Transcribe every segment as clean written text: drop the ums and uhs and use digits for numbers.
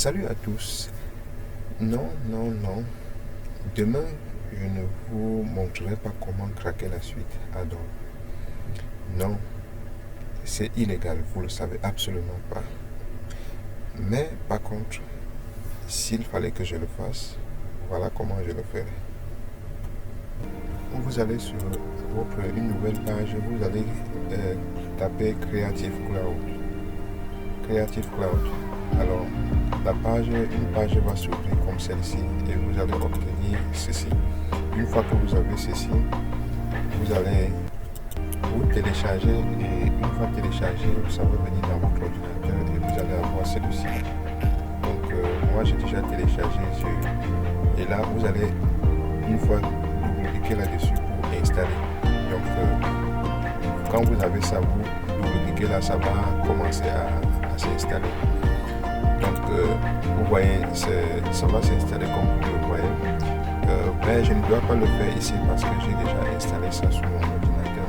Salut à tous. Non, non, non. Demain, je ne vous montrerai pas comment craquer la suite Adobe. Non, c'est illégal, vous le savez absolument pas. Mais par contre, s'il fallait que je le fasse, voilà comment je le ferai. Vous allez sur une nouvelle page, vous allez taper Creative Cloud. Creative Cloud. Alors, une page va s'ouvrir comme celle-ci et vous allez obtenir ceci. Une fois que vous avez ceci, vous allez vous télécharger et une fois téléchargé, ça va venir dans votre ordinateur et vous allez avoir celui-ci. Donc, moi j'ai déjà téléchargé et là vous allez une fois cliquer là-dessus pour installer. Donc, quand vous avez ça, vous cliquez là, ça va commencer à s'installer. Donc, vous voyez, ça va s'installer comme vous le voyez. Mais je ne dois pas le faire ici parce que j'ai déjà installé ça sur mon ordinateur.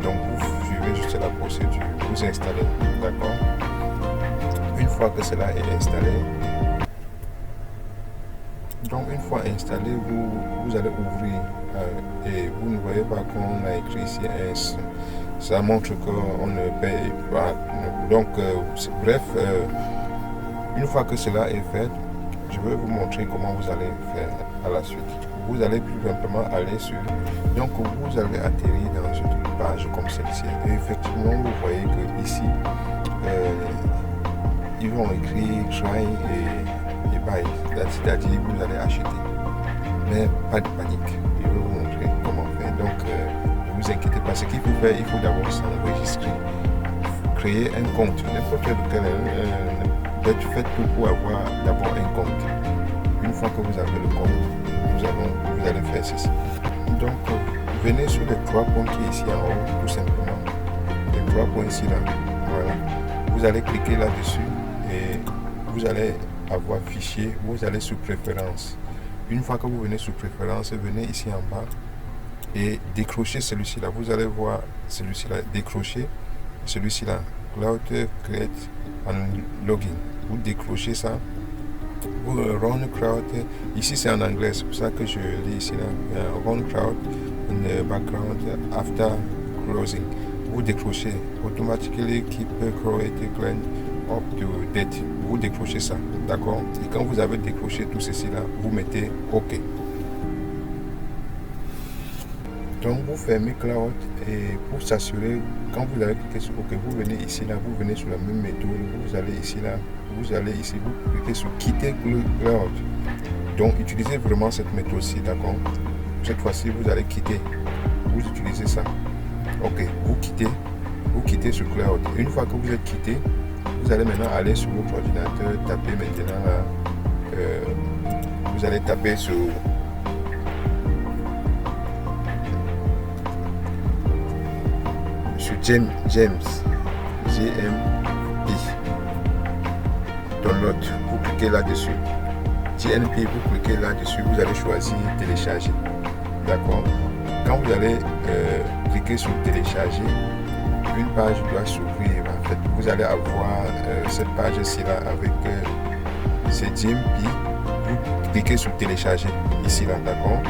Donc, vous suivez juste la procédure. Vous installez, d'accord? Une fois que cela est installé, donc une fois installé, vous allez ouvrir et vous ne voyez pas qu'on a écrit ici ça montre qu'on ne paye pas. Donc, bref, une fois que cela est fait, je vais vous montrer comment vous allez faire à la suite. Vous allez plus simplement aller sur... Donc, vous allez atterrir dans une page comme celle-ci. Et effectivement, vous voyez que ici, ils vont écrire try et buy. C'est-à-dire, vous allez acheter. Mais pas de panique. Je vais vous montrer comment faire. Donc, ne vous inquiétez pas. Ce qu'il faut faire, il faut d'abord s'enregistrer. Créer un compte. N'importe lequel. Faites tout pour avoir d'abord un compte. Une fois que vous avez le compte, vous allez faire ceci. Donc, venez sur les 3 points qui est ici en haut, tout simplement. Les 3 points ici là. Voilà. Vous allez cliquer là-dessus et vous allez avoir fichier. Vous allez sur préférence. Une fois que vous venez sur préférence, venez ici en bas et décrochez celui-ci là. Vous allez voir celui-ci là. Décrochez celui-ci là. Cloud Create and Login. Vous décrochez ça. Vous run crowd. Ici c'est en anglais, c'est pour ça que je lis ici là. Run crowd in the background after closing. Vous décrochez. Automatically keep create clean up to date. Vous décrochez ça. D'accord? Et quand vous avez décroché tout ceci là, vous mettez OK. Donc vous fermez Cloud et pour s'assurer, quand vous avez cliqué sur OK, vous venez ici là, vous venez sur la même méthode, vous allez ici là, vous allez ici, vous cliquez sur quitter Cloud. Donc utilisez vraiment cette méthode-ci, d'accord? Cette fois-ci, vous allez quitter, vous utilisez ça. OK, vous quittez sur Cloud. Une fois que vous êtes quitté, vous allez maintenant aller sur votre ordinateur, taper maintenant là, vous allez taper sur James GMP download, vous cliquez là-dessus. GNP, vous cliquez là-dessus, vous allez choisir télécharger. D'accord? Quand vous allez cliquer sur télécharger, une page doit s'ouvrir. En fait, vous allez avoir cette page-ci là avec c'est GMP. Vous cliquez sur télécharger ici là, d'accord?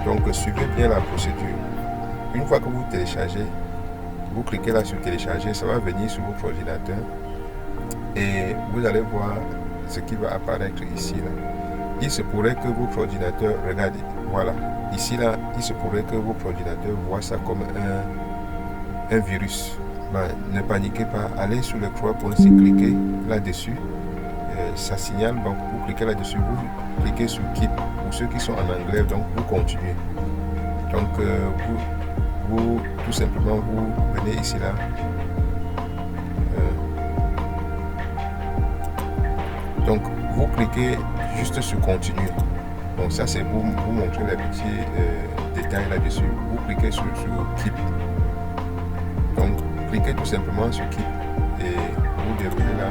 Donc suivez bien la procédure. Une fois que vous téléchargez, vous cliquez là sur télécharger, ça va venir sur votre ordinateur et vous allez voir ce qui va apparaître ici là. Il se pourrait que votre ordinateur, regardez, voilà, ici là, il se pourrait que votre ordinateur voit ça comme un virus. Ben, ne paniquez pas, allez sur les 3 points, cliquez là-dessus, ça signale, donc vous cliquez là-dessus, vous cliquez sur Keep. Pour ceux qui sont en anglais, donc vous continuez. Donc vous tout simplement vous venez ici là, donc vous cliquez juste sur continuer. Donc ça c'est pour vous montrer les petits détails là-dessus. Vous cliquez sur Keep. Donc cliquez tout simplement sur Keep et vous devenez là,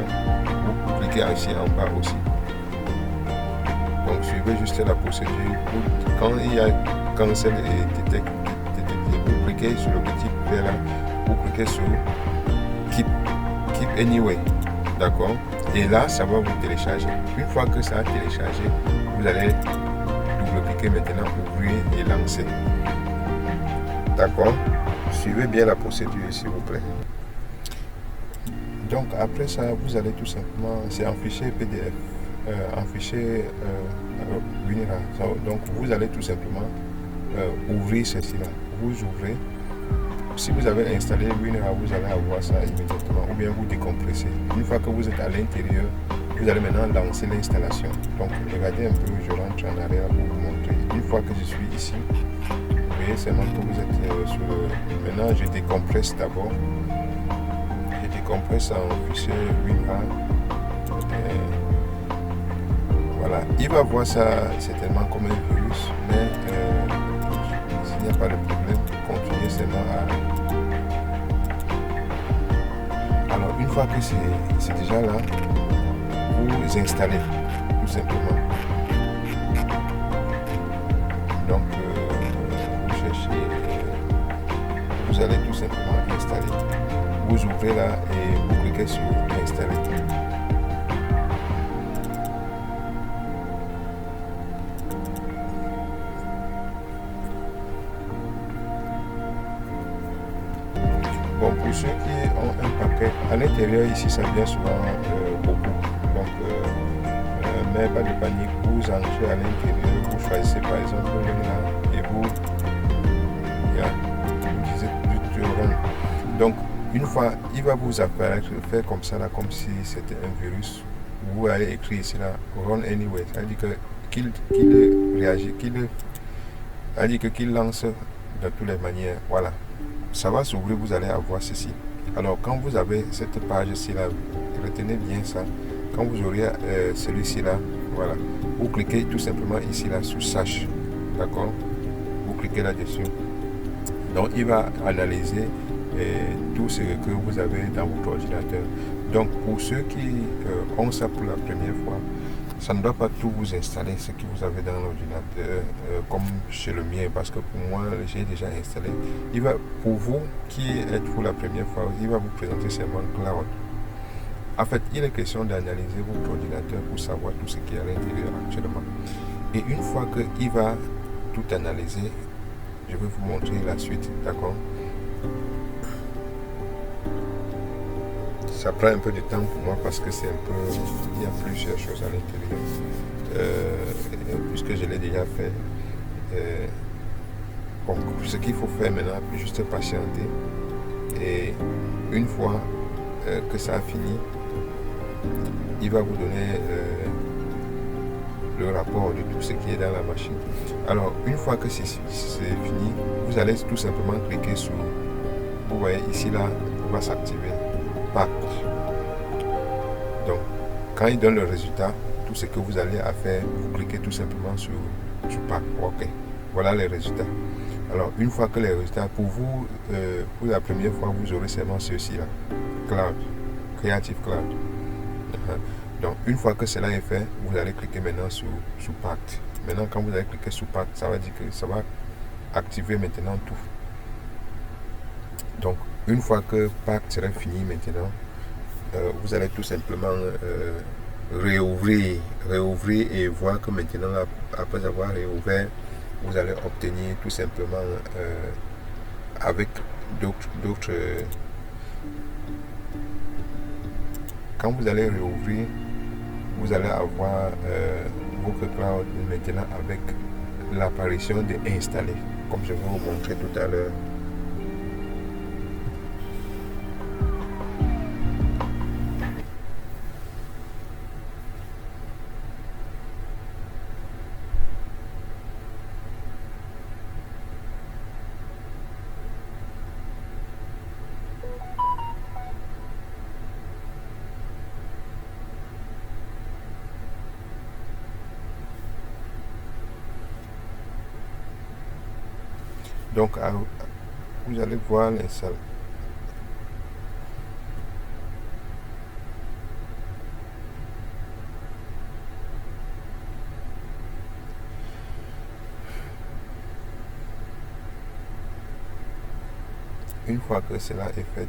vous cliquez ici en bas aussi. Donc suivez juste la procédure. Quand il y a cancel et detect, vous cliquez sur le petit là, vous cliquez sur Keep Anyway. D'accord. Et là, ça va vous télécharger. Une fois que ça a téléchargé, vous allez double-cliquer maintenant, ouvrir et lancer. D'accord. Suivez bien la procédure, s'il vous plaît. Donc après ça, vous allez tout simplement, c'est un fichier PDF, un fichier WinRAR. Donc vous allez tout simplement ouvrir ceci-là. Vous ouvrez. Si vous avez installé WinRAR, vous allez avoir ça immédiatement, ou bien vous décompressez. Une fois que vous êtes à l'intérieur, vous allez maintenant lancer l'installation. Donc regardez un peu, je rentre en arrière pour vous montrer. Une fois que je suis ici, vous voyez seulement que vous êtes sur le... Maintenant, je décompresse d'abord. Je décompresse en fichier WinRAR. Voilà, il va voir ça certainement comme un virus, mais s'il n'y a pas de problème, continuez seulement à... Alors, une fois que c'est déjà là, vous installez tout simplement. Donc, vous cherchez, vous allez tout simplement installer. Vous ouvrez là et vous cliquez sur installer. Bon, pour ceux qui ont un paquet, à l'intérieur ici, ça vient souvent beaucoup. Donc, mais pas de panique, vous entrez à l'intérieur, vous choisissez par exemple là et vous dites du run. Donc, une fois, il va vous apparaître, faire comme ça, là, comme si c'était un virus. Vous allez écrire ici, là, run anyway. Ça veut dire qu'il réagit, qu'il lance de toutes les manières. Voilà. Ça va s'ouvrir, vous allez avoir ceci. Alors, quand vous avez cette page-ci, là, retenez bien ça. Quand vous aurez celui-ci, là, voilà. Vous cliquez tout simplement ici, là, sur Sache. D'accord? Vous cliquez là-dessus. Donc, il va analyser tout ce que vous avez dans votre ordinateur. Donc, pour ceux qui ont ça pour la première fois, ça ne doit pas tout vous installer ce que vous avez dans l'ordinateur comme chez le mien, parce que pour moi j'ai déjà installé. Il va, pour vous qui êtes pour la première fois, il va vous présenter seulement Cloud. En fait, il est question d'analyser votre ordinateur pour savoir tout ce qui est à l'intérieur actuellement. Et une fois qu'il va tout analyser, je vais vous montrer la suite, d'accord? Ça prend un peu de temps pour moi parce que c'est un peu, il y a plusieurs choses à l'intérieur, puisque je l'ai déjà fait. Bon, ce qu'il faut faire maintenant, juste patienter. Et une fois que ça a fini, il va vous donner le rapport de tout ce qui est dans la machine. Alors, une fois que c'est fini, vous allez tout simplement cliquer sur, vous voyez ici, là, il va s'activer. Pack. Donc, quand il donne le résultat, tout ce que vous allez à faire, vous cliquez tout simplement sur Pack. Ok. Voilà les résultats. Alors, une fois que les résultats, pour vous, pour la première fois, vous aurez seulement ceci là. Cloud. Creative Cloud. Donc, une fois que cela est fait, vous allez cliquer maintenant sur Pack. Maintenant, quand vous allez cliquer sur Pack, ça va dire que ça va activer maintenant tout. Donc, une fois que Pack sera fini maintenant, vous allez tout simplement réouvrir et voir que maintenant, après avoir réouvert, vous allez obtenir tout simplement avec d'autres... quand vous allez réouvrir, vous allez avoir votre cloud maintenant avec l'apparition de installer, comme je vais vous montrer tout à l'heure. Donc, vous allez voir l'installation. Une fois que cela est fait,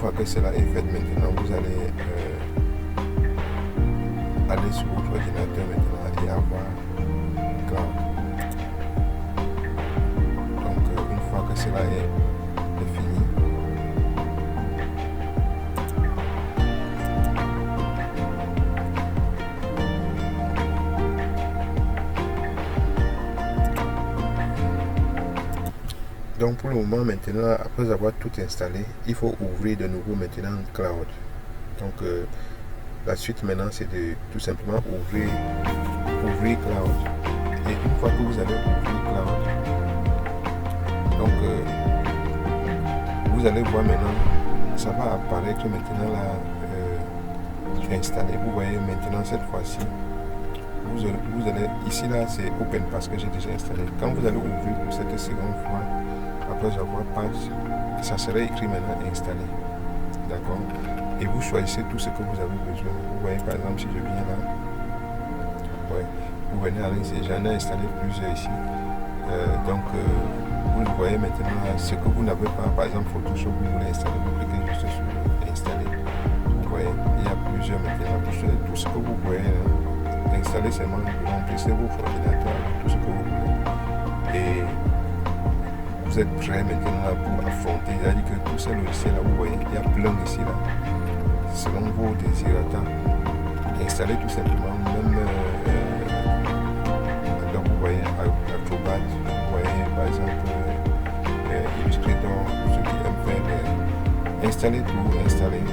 fois que cela est fait, maintenant vous allez aller sur votre ordinateur maintenant et avoir Cloud. Donc une fois que cela est fini, donc pour le moment maintenant, après avoir tout installé, il faut ouvrir de nouveau maintenant Cloud. Donc la suite maintenant c'est de tout simplement ouvrir Cloud. Et une fois que vous avez ouvert Cloud, donc vous allez voir maintenant, ça va apparaître maintenant là, installé. Vous voyez maintenant cette fois-ci, vous allez, ici là c'est open parce que j'ai déjà installé. Quand vous allez ouvrir pour cette seconde fois, après avoir patch, ça sera écrit maintenant installé. D'accord? Et vous choisissez tout ce que vous avez besoin. Vous voyez par exemple si je viens là, ouais, vous venez à l'instant, j'en ai installé plusieurs ici. Donc vous le voyez maintenant là, ce que vous n'avez pas, par exemple Photoshop, vous voulez installer, vous cliquez juste sur installer. Vous voyez, il y a plusieurs maintenant, tout ce que vous voyez là, installer seulement, remplissez votre ordinateur avec tout ce que vous voulez. Et vous êtes prêt maintenant pour affronter, c'est-à-dire que tous ces logiciels là, vous voyez, il y a plein ici là, selon vos désirs. Installez tout simplement, même donc vous voyez Acrobat, vous voyez par exemple Illustrator, ceux qui aiment faire, installez tout, installez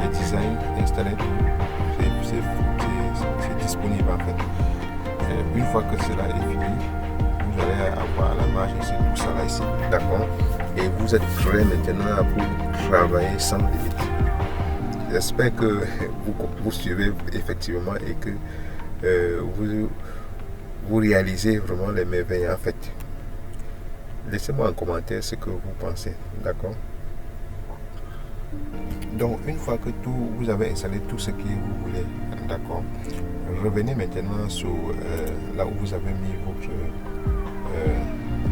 les designs, installez tout, c'est disponible en fait. Une fois que cela est fini, vous allez avoir la marge ici, tout ça là ici, d'accord? Et vous êtes prêt maintenant pour travailler sans limite. J'espère que vous suivez effectivement et que vous réalisez vraiment les merveilles en fait. Laissez-moi en commentaire ce que vous pensez, d'accord? Donc une fois que vous avez installé tout ce que vous voulez, d'accord, revenez maintenant sur là où vous avez mis votre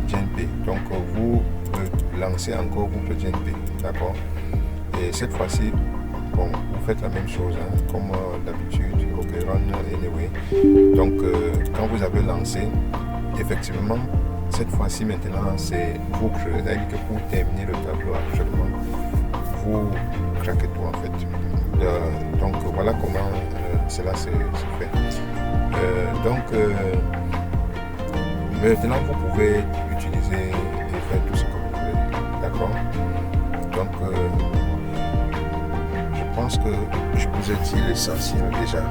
GNP. Donc vous lancez encore votre GNP, d'accord? Et cette fois-ci, bon, vous faites la même chose comme d'habitude, ok, run anyway. Donc quand vous avez lancé, effectivement, cette fois-ci maintenant c'est vous créez, c'est-à-dire que pour terminer le tableau actuellement, vous craquez tout en fait. Donc voilà comment cela se fait. Donc maintenant vous pouvez utiliser et faire tout ce que vous voulez, d'accord? Donc je pense que je vous ai dit l'essentiel déjà.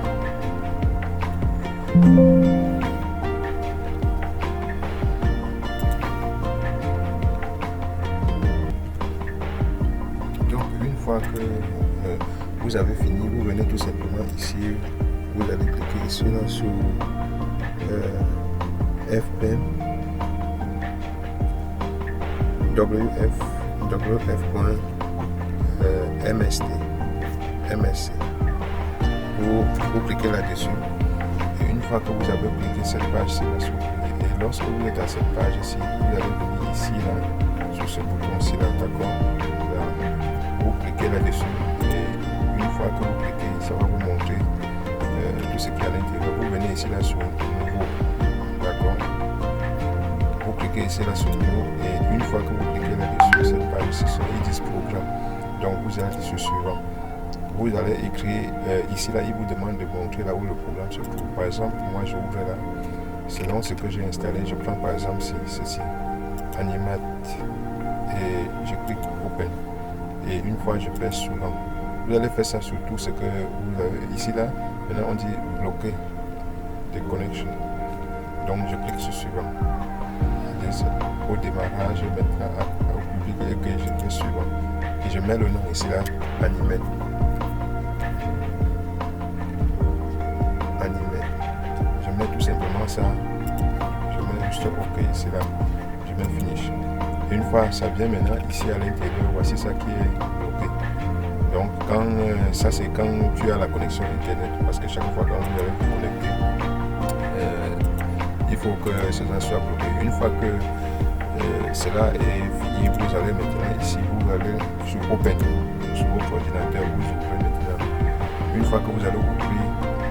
Donc une fois que vous avez fini, vous venez tout simplement ici, vous allez cliquer ici là sur FPM MSC. Vous cliquez là-dessus. Et une fois que vous avez cliqué cette page, c'est la souris. Et lorsque vous êtes à cette page ici, vous allez venir ici là, sur ce bouton-ci là, d'accord? Vous cliquez là-dessus. Et une fois que vous cliquez, ça va vous montrer tout ce qu'il y a à l'intérieur. Vous venez ici là sur nouveau, d'accord? Vous cliquez ici là sur nouveau. Et une fois que vous cliquez là-dessus, cette page ici, c'est Edit Programme. Donc vous allez sur suivant. Vous allez écrire ici là, il vous demande de montrer là où le programme se trouve. Par exemple, moi je ouvre là, selon ce que j'ai installé, je prends par exemple ceci, Animate, et je clique Open. Et une fois je fais suivant. Vous allez faire ça sur tout ce que vous avez ici là. Maintenant on dit bloquer the connection. Donc je clique sur suivant. Au démarrage, maintenant au public et que je fais suivant. Et je mets le nom ici là, Animate. Je mets tout simplement ça, je mets juste OK ici là, je mets finish. Une fois ça vient maintenant ici à l'intérieur, voici ça qui est bloqué. Donc quand ça c'est quand tu as la connexion internet, parce que chaque fois quand vous allez vous connecter, il faut que cela soit bloqué. Une fois que cela est fini, vous allez maintenant ici, vous allez sur Open. sur votre ordinateur, vous ouvrez maintenant. Une fois que vous allez ouvrir,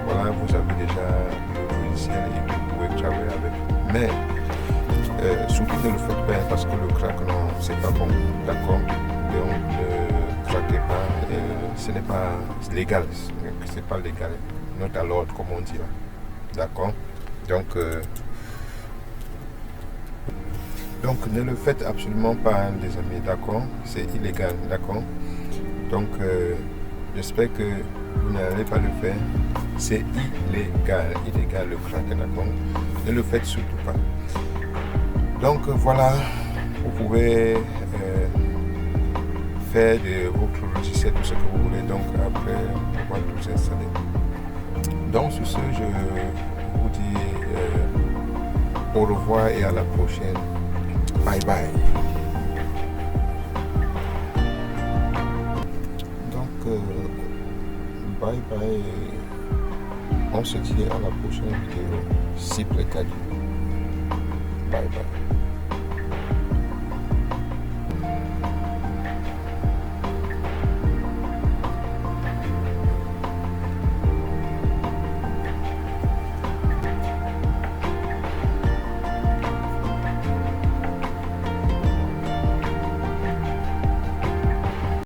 voilà, vous avez déjà le logiciel et vous pouvez travailler avec. Mais surtout ne le faites pas parce que le crack, non, c'est pas bon, d'accord? Donc ne craquez pas, ce n'est pas légal, c'est pas légal, not allowed comme on dit là, d'accord? Donc ne le faites absolument pas, les amis, d'accord? C'est illégal, d'accord? Donc j'espère que vous n'allez pas le faire. C'est illégal le crack, d'accord? Ne le faites surtout pas. Donc voilà, vous pouvez faire de votre logiciel tout ce que vous voulez, donc après pouvoir tout installer. Donc sur ce, je vous dis au revoir et à la prochaine. Bye bye. Donc bye bye. On se dit à la prochaine vidéo, si plaît. Bye bye.